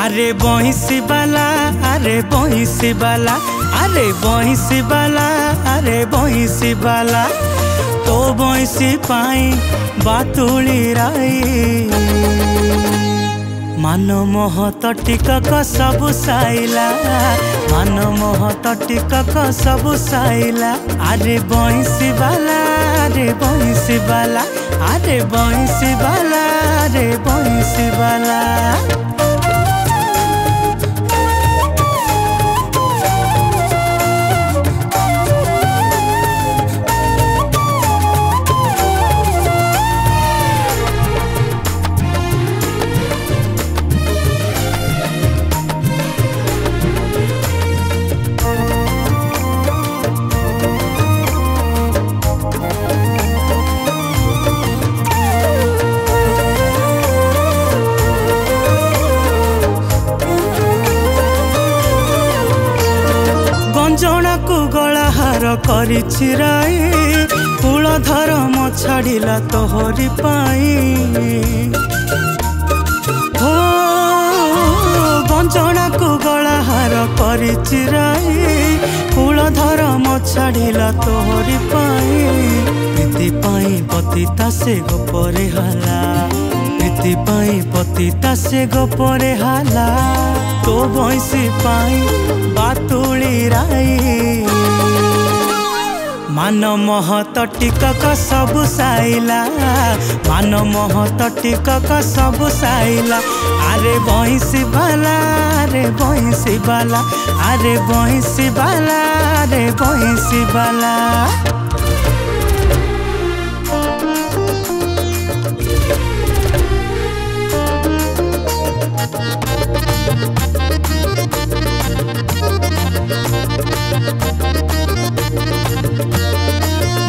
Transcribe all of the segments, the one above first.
अरे बहिसी बाला अरे बहिसी बाला अरे बहिसी बाला अरे बहिसी बाला तो बहिसी पाई बातुली राई मान मोह तटिकक सबु साइला मान मोह तटिकक सबु साइला अरे बहिसी बाला अरे बहिसी बाला अरे बहिसी बाला अरे बहिसी बाला। गंजना को गलाहार करी चिराई कूल धर्म छाड़िला तोहरी पाई हो गंजना को गलाहार करी चिराई कूल धर्म छाड़िला तोहरी पाई प्रीति पाई पतिता से गोपरे हाला प्रीति पाई पतिता से गोपरे हाला तो बहिसी पाई बातुली राई मान मोह तटिकक सबु साइला मान मोह तटिकक सबु साइला अरे बहिसी बाला अरे बहिसी बाला अरे बहिसी बाला अरे बहिसी बाला।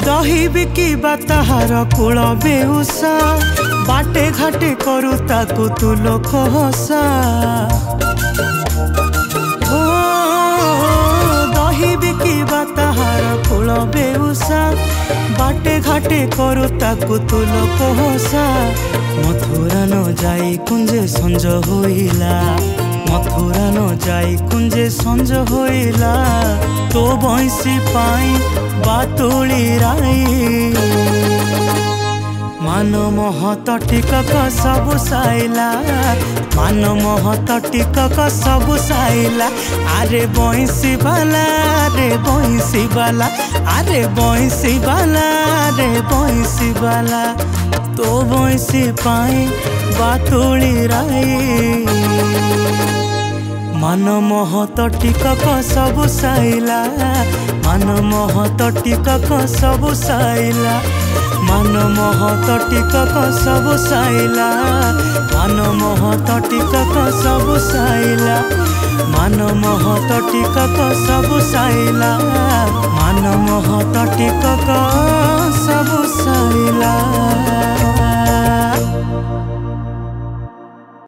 दही बिकी बाताहार कूल बेउसा बाटे घाटे करू ताकू तू लोक हसा हो दही बिकी बाताहार कूल बेउसा बाटे घाटे करू ताकू तू लोक हसा मथुरा न जाई कुंजे संज होइला मथुरा न जाई कुंजे संज होइला तो बहिसी पाई बातुली राई मान मोह तटिकक सबु साइला मान मोह तटिकक सबु साइला अरे बहिसी बाला अरे बहिसी बाला अरे बहिसी बाला अरे बहिसी बाला तो बहिसी पाई बातुली राई मान मोह तटिकक सबु साइला मान मोह तटिकक सबु साइला मान मोह तटिकक सबु साइला मान मोह तटिकक सबु साइला मान मोह तटिकक सबु साइला मान मोह तटिकक